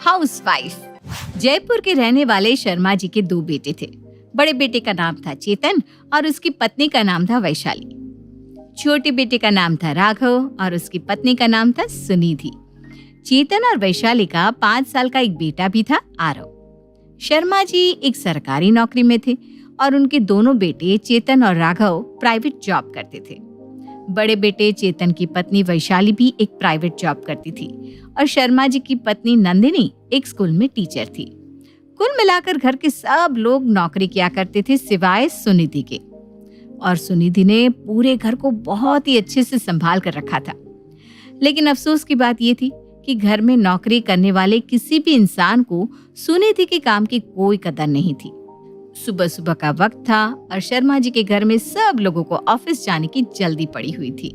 Housewife. Jaipur के रहने वाले शर्मा जी के 2 बेटे थे। बड़े बेटे का नाम था चेतन और उसकी पत्नी का नाम था वैशाली। छोटे बेटे का नाम था राघव और उसकी पत्नी का नाम था सुनिधि। चेतन और वैशाली का 5 साल का एक बेटा भी था, आरव। शर्मा जी एक सरकारी नौकरी में थे और उनके दोनों बेटे चेतन और राघव प्राइवेट जॉब करते थे। बड़े बेटे चेतन की पत्नी वैशाली भी एक प्राइवेट जॉब करती थी और शर्मा जी की पत्नी नंदिनी एक स्कूल में टीचर थी। कुल मिलाकर घर के सब लोग नौकरी किया करते थे सिवाय सुनिधि के, और सुनिधि ने पूरे घर को बहुत ही अच्छे से संभाल कर रखा था। लेकिन अफसोस की बात यह थी कि घर में नौकरी करने वाले किसी भी इंसान को सुनिधि के काम की कोई कदर नहीं थी। सुबह सुबह का वक्त था और शर्मा जी के घर में सब लोगों को ऑफिस जाने की जल्दी पड़ी हुई थी।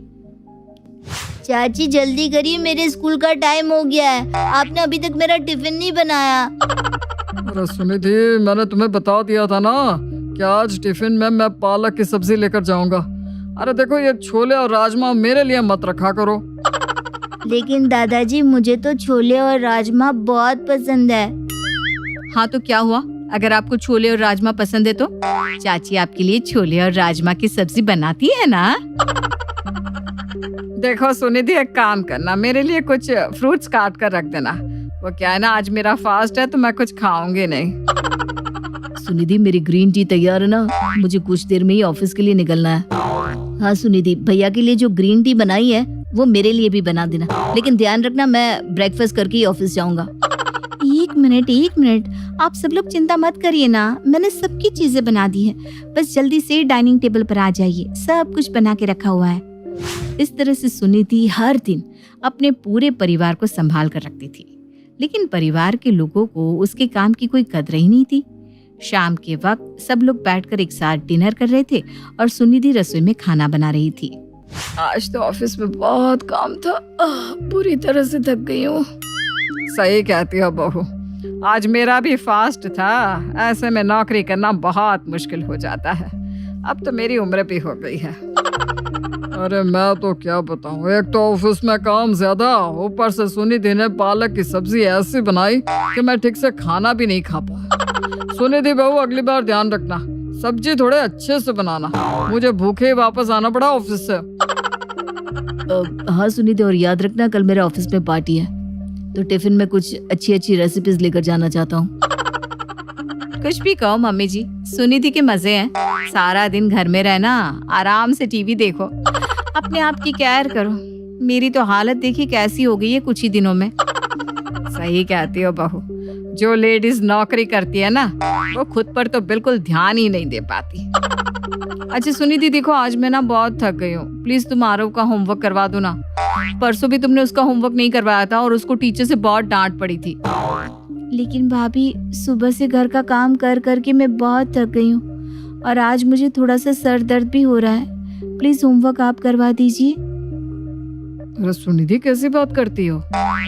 चाची जल्दी करिए, मेरे स्कूल का टाइम हो गया है। आपने अभी तक मेरा टिफिन नहीं बनाया। अरे सुनिधि, मैंने तुम्हें बता दिया था ना कि आज टिफिन में मैं पालक की सब्जी लेकर जाऊंगा। अरे देखो, ये छोले और राजमा मेरे लिए मत रखा करो। लेकिन दादाजी, मुझे तो छोले और राजमा बहुत पसंद है। हाँ तो क्या हुआ, अगर आपको छोले और राजमा पसंद है तो चाची आपके लिए छोले और राजमा की सब्जी बनाती है ना। देखो सुनिधि, एक काम करना, मेरे लिए कुछ फ्रूट्स काट कर रख देना। वो क्या है ना, आज मेरा फास्ट है तो मैं कुछ खाऊंगी नहीं। सुनिधि, मेरी ग्रीन टी तैयार है ना? मुझे कुछ देर में ही ऑफिस के लिए निकलना है। हाँ सुनिधि, भैया के लिए जो ग्रीन टी बनाई है वो मेरे लिए भी बना देना, लेकिन ध्यान रखना मैं ब्रेकफास्ट करके ही ऑफिस जाऊंगा। एक मिनट, आप सब लोग चिंता मत करिए ना, मैंने सबकी चीजें बना दी है। बस जल्दी से डाइनिंग टेबल पर आ जाइए, सब कुछ बना के रखा हुआ है। इस तरह से सुनिधि हर दिन अपने पूरे परिवार को संभाल कर रखती थी, लेकिन परिवार के लोगों को उसके काम की कोई कदर ही नहीं थी। शाम के वक्त सब लोग बैठकर एक साथ डिनर कर रहे थे और सुनिधि रसोई में खाना बना रही थी। आज तो ऑफिस में बहुत काम था, पूरी तरह से थक गई हूँ। सही कहती हो बहू, आज मेरा भी फास्ट था। ऐसे में नौकरी करना बहुत मुश्किल हो जाता है। अब तो मेरी उम्र भी हो गई है। अरे मैं तो क्या बताऊँ, एक तो ऑफिस में काम ज्यादा, ऊपर से सुनिधि ने पालक की सब्जी ऐसी बनाई कि मैं ठीक से खाना भी नहीं खा पाया। सुनिधि बहू, अगली बार ध्यान रखना, सब्जी थोड़े अच्छे से बनाना। मुझे भूखे ही वापस आना पड़ा ऑफिस से। हाँ सुनिधि, और याद रखना कल मेरे ऑफिस में पार्टी है, तो टिफिन में कुछ अच्छी रेसिपीज लेकर जाना चाहता हूँ। कुछ भी कहो मम्मी जी, सुनिधि के मजे हैं। सारा दिन घर में रहना, आराम से टीवी देखो, अपने आप की केयर करो। मेरी तो हालत देखी कैसी हो गई है कुछ ही दिनों में। सही कहती हो बहू, जो लेडीज नौकरी करती है ना, वो खुद पर तो बिल्कुल ध्यान ही नहीं दे पाती। अच्छा सुनिधि, देखो आज मैं ना बहुत थक गई हूँ, प्लीज तुम आरव का होमवर्क करवा दो ना। परसों भी तुमने उसका होमवर्क नहीं करवाया था और उसको टीचर से बहुत डांट पड़ी थी। लेकिन भाभी, सुबह से घर का काम कर करके मैं बहुत थक गई हूँ और आज मुझे थोड़ा सा सर दर्द भी हो रहा है। प्लीज होमवर्क आप करवा दीजिए। अरे सुनिधि, कैसी बात करती हो?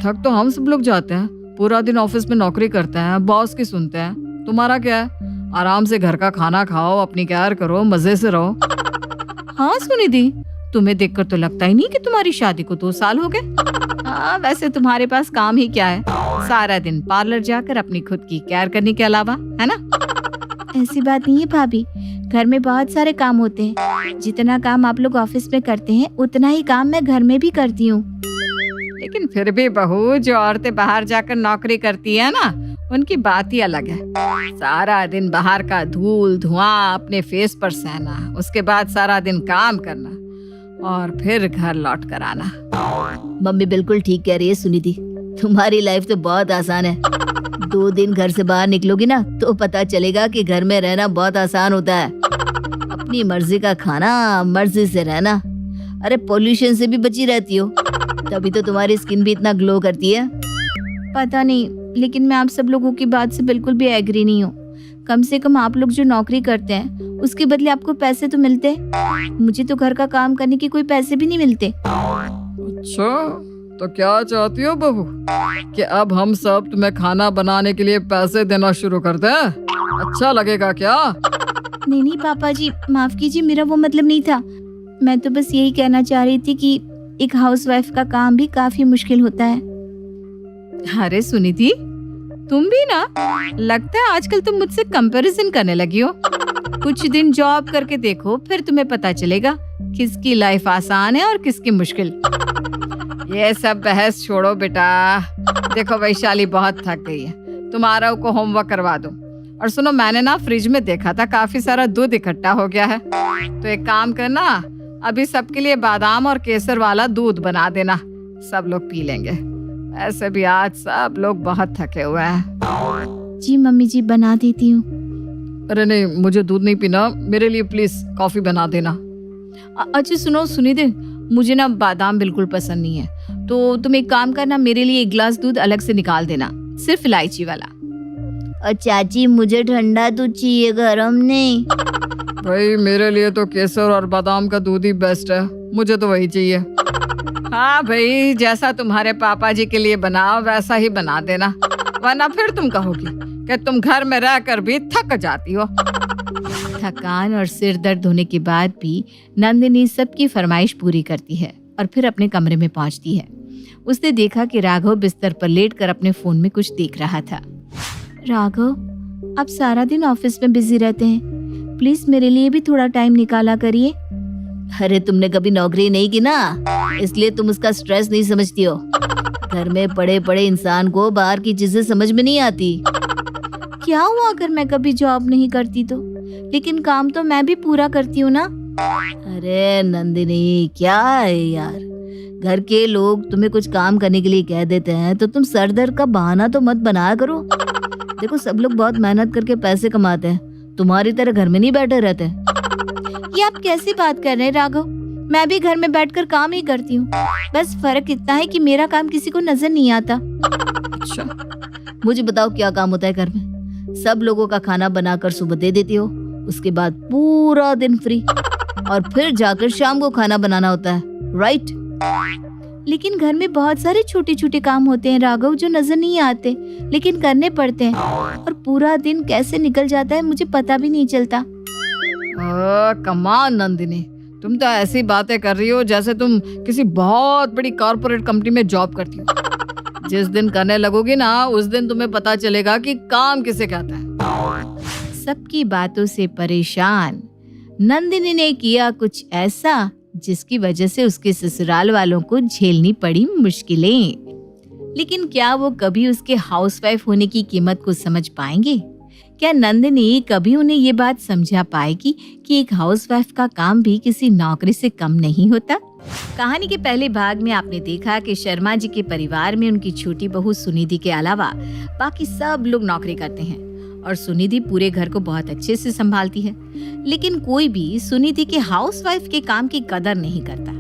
थक तो हम सब लोग जाते हैं, पूरा दिन ऑफिस में नौकरी करते हैं, बॉस की सुनते हैं। तुम्हारा क्या है? आराम से घर का खाना खाओ, अपनी केयर करो, मजे से रहो। हाँ सुनिधि, तुम्हें देखकर तो लगता ही नहीं कि तुम्हारी शादी को 2 साल हो गए। हाँ, वैसे तुम्हारे पास काम ही क्या है, सारा दिन पार्लर जाकर अपनी खुद की केयर करने के अलावा, है ना? ऐसी बात नहीं है भाभी, घर में बहुत सारे काम होते हैं। जितना काम आप लोग ऑफिस में करते हैं उतना ही काम मैं घर में भी करती हूँ। लेकिन फिर भी बहू, जो औरतें बाहर जाकर नौकरी करती है ना, उनकी बात ही अलग है। सारा दिन बाहर का धूल धुआं अपने फेस पर सहना, उसके बाद सारा दिन काम करना और फिर घर लौट कर आना। मम्मी बिल्कुल ठीक कह रही है सुनिधि, तुम्हारी लाइफ तो बहुत आसान है। 2 दिन घर से बाहर निकलोगी ना तो पता चलेगा कि घर में रहना बहुत आसान होता है। अपनी मर्जी का खाना, मर्जी से रहना। अरे पोल्यूशन से भी बची रहती हो, तभी तो तुम्हारी स्किन भी इतना ग्लो करती है। पता नहीं, लेकिन मैं आप सब लोगों की बात से बिल्कुल भी एग्री नहीं हूँ। कम से कम आप लोग जो नौकरी करते हैं उसके बदले आपको पैसे तो मिलते हैं। मुझे तो घर का काम करने के कोई पैसे भी नहीं मिलते। अच्छा, तो क्या चाहती हो बहू, कि अब हम सब तुम्हें खाना बनाने के लिए पैसे देना शुरू कर दें? अच्छा लगेगा क्या? नहीं पापा जी, माफ कीजिए, मेरा वो मतलब नहीं था। मैं तो बस यही कहना चाह रही थी कि एक हाउसवाइफ का काम भी काफी मुश्किल होता है। अरे सुनिधि, तुम भी ना, लगता है आजकल तुम मुझसे कंपैरिजन करने लगी हो। कुछ दिन जॉब करके देखो, फिर तुम्हें पता चलेगा किसकी लाइफ आसान है और किसकी मुश्किल। ये सब बहस छोड़ो बेटा। देखो वैशाली बहुत थक गई है, तुम आरव को होमवर्क करवा दो। और सुनो, मैंने ना फ्रिज में देखा था काफी सारा दूध इकट्ठा हो गया है, तो एक काम करना, अभी सबके लिए बादाम और केसर वाला दूध बना देना, सब लोग पी लेंगे। ऐसे भी आज सब लोग बहुत थके हुए हैं। जी मम्मी जी, बना देती हूँ। अरे नहीं, मुझे दूध नहीं पीना, मेरे लिए प्लीज कॉफी बना देना। अच्छा सुनो सुनिधि, मुझे ना बादाम बिल्कुल पसंद नहीं है, तो तुम एक काम करना, मेरे लिए 1 गिलास दूध अलग से निकाल देना, सिर्फ इलायची वाला। और चाची मुझे ठंडा दूध चाहिए, गरम नहीं। भाई मेरे लिए तो केसर और बादाम का दूध ही बेस्ट है, मुझे तो वही चाहिए। हाँ भाई, जैसा तुम्हारे पापा जी के लिए बनाओ वैसा ही बना देना, वरना फिर तुम कहोगी कि तुम घर में रहकर भी थक जाती हो। थकान और सिर दर्द होने के बाद भी नंदिनी सबकी फरमाइश पूरी करती है और फिर अपने कमरे में पहुंचती है। उसने देखा कि राघव बिस्तर पर लेटकर अपने फोन में कुछ देख रहा था। राघव, आप सारा दिन ऑफिस में बिजी रहते हैं, प्लीज मेरे लिए भी थोड़ा टाइम निकाला करिए। अरे तुमने कभी नौकरी नहीं की ना, इसलिए तुम उसका स्ट्रेस नहीं समझती हो। घर में पड़े पड़े इंसान को बाहर की चीजें समझ में नहीं आती। क्या हुआ अगर मैं कभी जॉब नहीं करती तो? लेकिन काम तो मैं भी पूरा करती हूँ ना। अरे नंदिनी, क्या है यार, घर के लोग तुम्हें कुछ काम करने के लिए कह देते हैं तो तुम सर दर्द का बहाना तो मत बनाया करो। देखो सब लोग बहुत मेहनत करके पैसे कमाते हैं, तुम्हारी तरह घर में नहीं बैठे रहते। ये आप कैसी बात कर रहे हैं राघव? मैं भी घर में बैठकर काम ही करती हूँ, बस फर्क इतना है कि मेरा काम किसी को नजर नहीं आता। अच्छा, मुझे बताओ क्या काम होता है घर में? सब लोगों का खाना बनाकर सुबह दे देती हो, उसके बाद पूरा दिन फ्री, और फिर जाकर शाम को खाना बनाना होता है, राइट? लेकिन घर में बहुत सारे छोटे छोटे काम होते हैं राघव, जो नजर नहीं आते लेकिन करने पड़ते हैं, और पूरा दिन कैसे निकल जाता है मुझे पता भी नहीं चलता। कमाल नंदिनी, तुम तो ऐसी बातें कर रही हो जैसे तुम किसी बहुत बड़ी कॉर्पोरेट कंपनी में जॉब करती हो। जिस दिन करने लगोगी ना, उस दिन तुम्हें पता चलेगा कि काम किसे कहता है। सबकी बातों से परेशान नंदिनी ने किया कुछ ऐसा जिसकी वजह से उसके ससुराल वालों को झेलनी पड़ी मुश्किलें। लेकिन क्या वो कभी उसके हाउसवाइफ होने की कीमत को समझ पाएंगे? क्या नंदिनी कभी उन्हें ये बात समझा पाएगी कि एक हाउसवाइफ का काम भी किसी नौकरी से कम नहीं होता? कहानी के पहले भाग में आपने देखा कि शर्मा जी के परिवार में उनकी छोटी बहू सुनिधि के अलावा बाकी सब लोग नौकरी करते हैं और सुनिधि पूरे घर को बहुत अच्छे से संभालती है। लेकिन कोई भी सुनिधि के हाउसवाइफ के काम की कदर नहीं करता।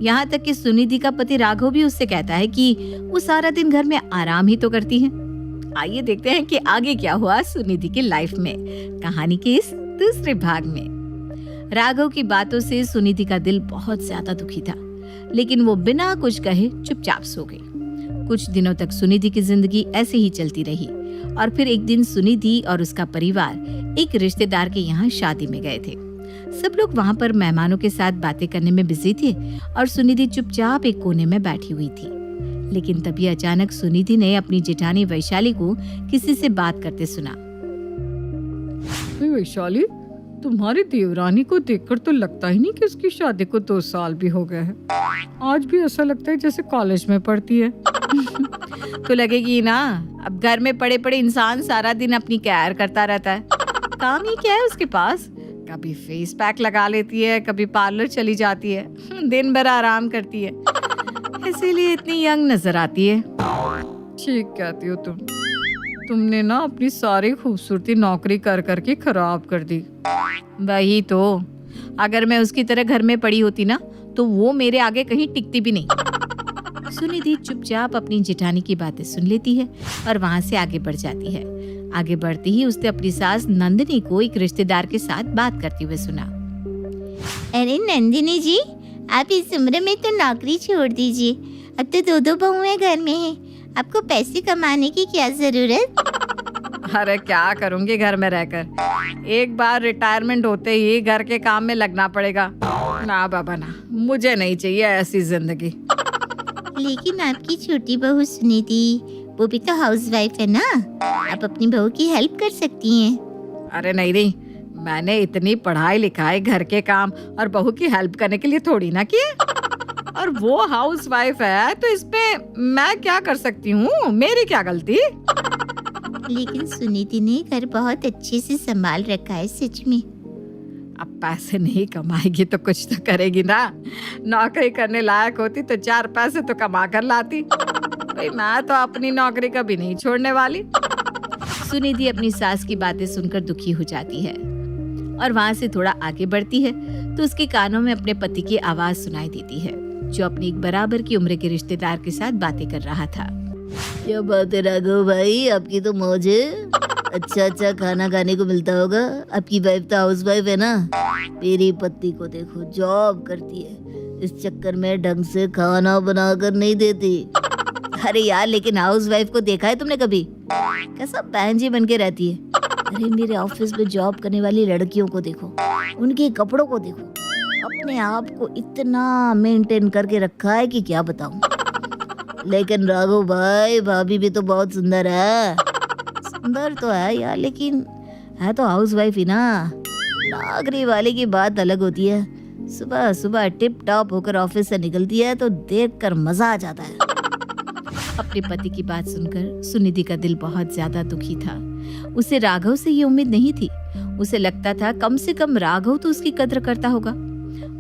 यहाँ तक कि सुनिधि का पति राघव भी उससे कहता है कि वो सारा दिन घर में आराम ही तो करती है। आइए देखते हैं कि आगे क्या हुआ सुनिधि की लाइफ में, कहानी के इस दूसरे भाग में। राघव की बातों से सुनिधि का दिल बहुत ज्यादा दुखी था, लेकिन वो बिना कुछ कहे चुपचाप सो गई। कुछ दिनों तक सुनिधि की जिंदगी ऐसे ही चलती रही और फिर एक दिन सुनिधि और उसका परिवार एक रिश्तेदार के यहाँ शादी में गए थे। सब लोग वहाँ पर मेहमानों के साथ बातें करने में बिजी थे और सुनिधि चुपचाप एक कोने में बैठी हुई थी। लेकिन तभी अचानक सुनिधि ने अपनी जेठानी वैशाली को किसी से बात करते सुना। वैशाली, तुम्हारी देवरानी को देखकर तो लगता ही नहीं कि उसकी शादी को 2 साल भी हो गए हैं। आज भी ऐसा लगता है जैसे कॉलेज में पढ़ती है। तो लगेगी ना, अब घर में पड़े पड़े इंसान सारा दिन अपनी केयर करता रहता है, काम ही क्या है उसके पास। कभी फेस पैक लगा लेती है, कभी पार्लर चली जाती है, दिन भर आराम करती है, इसीलिए इतनी यंग नजर आती है। ठीक कहती हो तुमने ना अपनी सारी खूबसूरती नौकरी कर करके खराब कर दी। वही तो, अगर मैं उसकी तरह घर में पड़ी होती ना तो वो मेरे आगे कहीं टिकती भी नहीं। सुनिधि चुपचाप अपनी जेठानी की बातें सुन लेती है और वहाँ से आगे बढ़ जाती है। आगे बढ़ते ही उसने अपनी सास नंदिनी को एक रिश्तेदार के साथ बात करते हुए सुना। अरे नंदिनी जी, आप इस उम्र में तो नौकरी छोड़ दीजिए, अब तो 2 बहुएं घर में हैं, आपको पैसे कमाने की क्या जरूरत। अरे क्या करूंगी घर में रहकर, एक बार रिटायरमेंट होते ही घर के काम में लगना पड़ेगा। ना बाबा ना, मुझे नहीं चाहिए ऐसी जिंदगी। लेकिन आपकी छोटी बहू सुनिधि, वो भी तो हाउसवाइफ है ना, आप अपनी बहू की हेल्प कर सकती हैं। अरे नहीं नहीं, मैंने इतनी पढ़ाई लिखाई घर के काम और बहू की हेल्प करने के लिए थोड़ी ना किए। और वो हाउसवाइफ है तो इसमें मैं क्या कर सकती हूँ, मेरी क्या गलती। लेकिन सुनीति ने घर बहुत अच्छे से संभाल रखा है सच में। अब पैसे नहीं कमाएगी तो कुछ तो करेगी ना। नौकरी करने लायक होती तो 4 पैसे तो कमा कर लाती। भाई मैं तो अपनी नौकरी कभी नहीं छोड़ने वाली। सुनिधि अपनी सास की बातें सुनकर दुखी हो जाती है और वहाँ से थोड़ा आगे बढ़ती है तो उसके कानों में अपने पति की आवाज सुनाई देती है, जो अपनी एक बराबर की उम्र के रिश्तेदार के साथ बातें कर रहा था। क्या बात है राघव भाई, आपकी तो मौज है। अच्छा खाना खाने को मिलता होगा। आपकी वाइफ तो हाउस वाइफ है ना। मेरी पत्नी को देखो, जॉब करती है, इस चक्कर में ढंग से खाना बनाकर नहीं देती। अरे यार, लेकिन हाउस वाइफ को देखा है तुमने कभी? कैसा बहन जी बन के रहती है। अरे मेरे ऑफिस में जॉब करने वाली लड़कियों को देखो, उनके कपड़ों को देखो, अपने आप को इतना मेंटेन करके रखा है कि क्या बताऊं। लेकिन राघव भाई, भाभी भी तो बहुत सुंदर है। सुंदर तो है यार, लेकिन है तो हाउस वाइफ ही ना। नौकरी वाले की बात अलग होती है। सुबह सुबह टिप टॉप होकर ऑफिस से निकलती है तो देखकर मजा आ जाता है। अपने पति की बात सुनकर सुनिधि का दिल बहुत ज्यादा दुखी था। उसे राघव से ये उम्मीद नहीं थी। उसे लगता था कम से कम राघव तो उसकी कद्र करता होगा।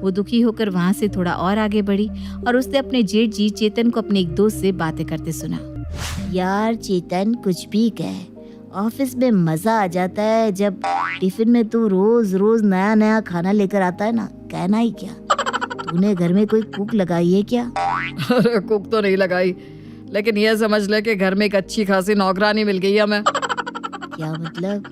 वो दुखी होकर वहाँ से थोड़ा और आगे बढ़ी और उसने अपने जेठ जी चेतन को अपने एक दोस्त से बातें करते सुना। यार चेतन, कुछ भी कह, ऑफिस में मजा आ जाता है जब टिफिन में तू रोज रोज नया नया खाना लेकर आता है ना। कहना ही क्या, तूने घर में कोई कुक लगाई है क्या? अरे कुक तो नहीं लगाई, लेकिन ये समझ ले कि घर में एक अच्छी खासी नौकरानी मिल गई है हमें। क्या मतलब?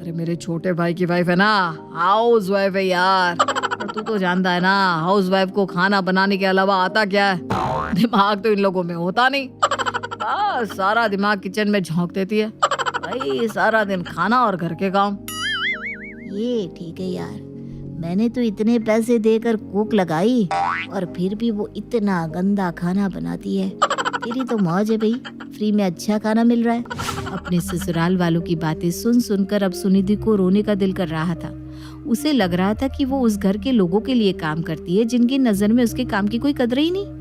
अरे मेरे छोटे भाई की वाइफ है ना, हाउस वाइफ है यार। और तू तो जानता है ना, हाउस वाइफ को खाना बनाने के अलावा आता क्या है? दिमाग तो इन लोगों में होता नहीं। बस सारा दिमाग किचन में झोंक देती है। भाई सारा दिन खाना और घर के काम। ये ठीक है यार, मैंने तो इतने पैसे देकर कुक लगाई और फिर भी वो इतना गंदा खाना बनाती है। तेरी तो मौज है भाई, फ्री में अच्छा खाना मिल रहा है। अपने ससुराल वालों की बातें सुन सुनकर अब सुनिधि को रोने का दिल कर रहा था। उसे लग रहा था कि वो उस घर के लोगों के लिए काम करती है जिनकी नजर में उसके काम की कोई कदर ही नहीं।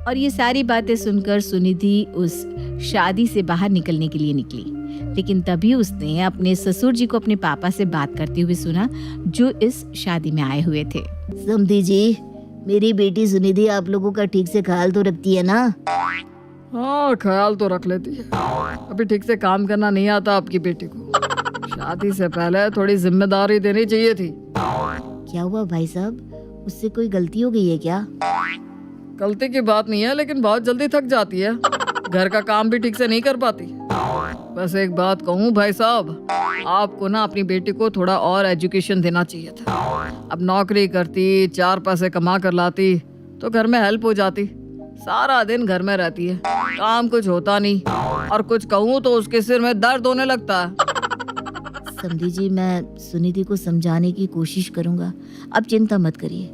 और ये सारी बातें सुनकर सुनिधि उस शादी से बाहर निकलने के लिए निकली, लेकिन तभी उसने अपने ससुर जी को अपने पापा से बात करते हुए सुना, जो इस शादी में आए हुए थे। समधी जी, मेरी बेटी सुनिधि आप लोगों का ठीक से ख्याल तो रखती है ना? हाँ, ख्याल तो रख लेती है। अभी ठीक से काम करना नहीं आता आपकी बेटी को। शादी से पहले थोड़ी जिम्मेदारी देनी चाहिए थी। क्या हुआ भाई साहब, उससे कोई गलती हो गई है क्या? गलती की बात नहीं है, लेकिन बहुत जल्दी थक जाती है। घर का काम भी ठीक से नहीं कर पाती। बस एक बात कहूँ भाई साहब, आपको ना अपनी बेटी को थोड़ा और एजुकेशन देना चाहिए था। अब नौकरी करती, 4 पैसे कमा कर लाती तो घर में हेल्प हो जाती। सारा दिन घर में रहती है, काम कुछ होता नहीं, और कुछ कहूँ तो उसके सिर में दर्द होने लगता है। समधी जी, मैं सुनिधि को समझाने की कोशिश करूंगा, आप चिंता मत करिए।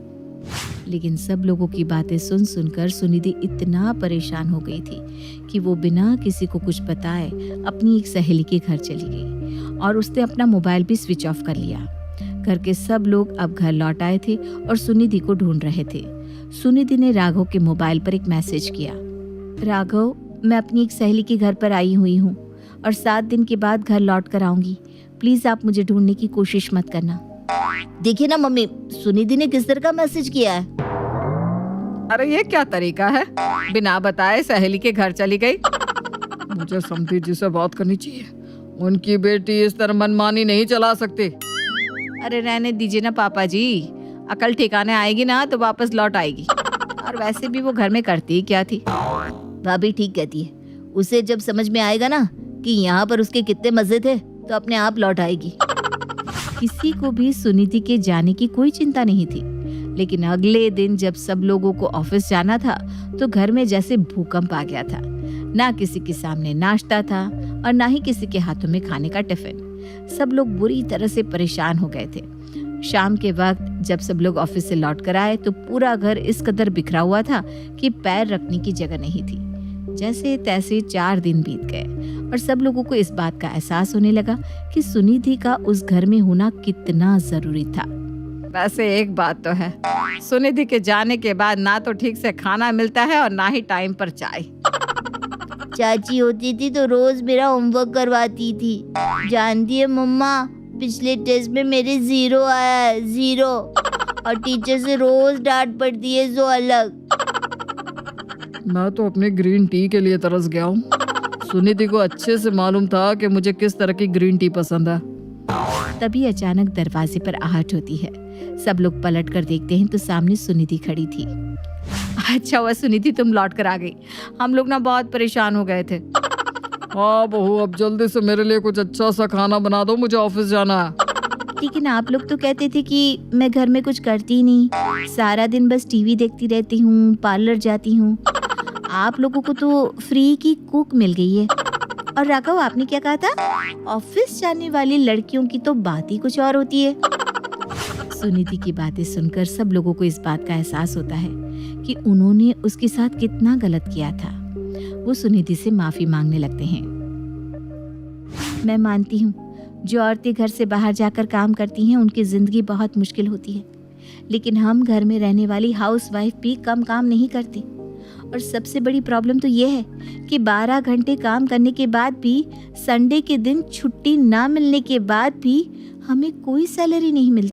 लेकिन सब लोगों की बातें सुन सुनकर सुनिधि इतना परेशान हो गई थी कि वो बिना किसी को कुछ बताए अपनी एक सहेली के घर चली गई और उसने अपना मोबाइल भी स्विच ऑफ कर लिया। घर के सब लोग अब घर लौट आए थे और सुनिधि को ढूंढ रहे थे। सुनिधि ने राघव के मोबाइल पर एक मैसेज किया। राघव, मैं अपनी एक सहेली के घर पर आई हुई हूँ और 7 दिन के बाद घर लौट कर आऊंगी। प्लीज आप मुझे ढूंढने की कोशिश मत करना। देखिए ना मम्मी, सुनिधि ने किस तरह का मैसेज किया है। अरे ये क्या तरीका है, बिना बताए सहेली के घर चली गई। मुझे समधी जी से बात करनी चाहिए। उनकी बेटी इस तरह मनमानी नहीं चला सकती। अरे रहने दीजिए ना पापा जी, अकल ठिकाने आएगी ना तो वापस लौट आएगी। और वैसे भी वो घर में करती ही क्या थी। भाभी ठीक कहती है, उसे जब समझ में आएगा ना कि यहाँ पर उसके कितने मजे थे तो अपने आप लौट आएगी। किसी को भी सुनिधि के जाने की कोई चिंता नहीं थी, लेकिन अगले दिन जब सब लोगों को ऑफिस जाना था तो घर में जैसे भूकंप आ गया था। ना किसी के सामने नाश्ता था और ना ही किसी के हाथों में खाने का टिफिन। सब लोग बुरी तरह से परेशान हो गए थे। शाम के वक्त जब सब लोग ऑफिस से लौट कर आए तो पूरा घर इस कदर बिखरा हुआ था कि पैर रखने की जगह नहीं थी। जैसे तैसे 4 दिन बीत गए और सब लोगों को इस बात का एहसास होने लगा कि सुनिधि का उस घर में होना कितना जरूरी था। वैसे एक बात तो है, सुनिधि के जाने के बाद ना तो ठीक से खाना मिलता है और ना ही टाइम पर चाय। चाची होती थी तो रोज मेरा होमवर्क करवाती थी। जानती है मम्मा, पिछले टेस्ट में मेरे 0 आया है, 0। और टीचर से रोज डांट पड़ती है जो अलग। मैं तो अपने ग्रीन टी के लिए तरस गया हूँ। सुनिधि को अच्छे से मालूम था कि मुझे किस तरह की ग्रीन टी पसंद है। तभी अचानक दरवाजे पर आहट होती है। सब लोग पलट कर देखते हैं तो सामने सुनिधि खड़ी थी। अच्छा हुआ सुनिधि, तुम लौट कर आ गई। हम लोग ना बहुत परेशान हो गए थे। हाँ बहू, अब जल्दी से मेरे लिए कुछ अच्छा सा खाना बना दो, मुझे ऑफिस जाना है। लेकिन आप लोग तो कहते थे कि मैं घर में कुछ करती ही नहीं, सारा दिन बस टीवी देखती रहती हूँ, पार्लर जाती हूँ। आप लोगों को तो फ्री की कुक मिल गई है। और राघव, आपने क्या कहा था? ऑफिस जाने वाली लड़कियों की तो बात ही कुछ और होती है। सुनिधि की बातें सुनकर सब लोगों को इस बात का एहसास होता है कि उन्होंने उसके साथ कितना गलत किया था। वो सुनिधि से माफी मांगने लगते हैं। मैं मानती हूँ, जो औरतें घर से बाहर जाकर काम करती हैं उनकी जिंदगी बहुत मुश्किल होती है, लेकिन हम घर में रहने वाली हाउसवाइफ भी कम काम नहीं करती। और सबसे बड़ी प्रॉब्लम तो ये है कि 12 घंटे काम करने के बाद भी, संडे के दिन छुट्टी ना मिलने के बाद भी हमें कोई सैलरी नहीं मिलती।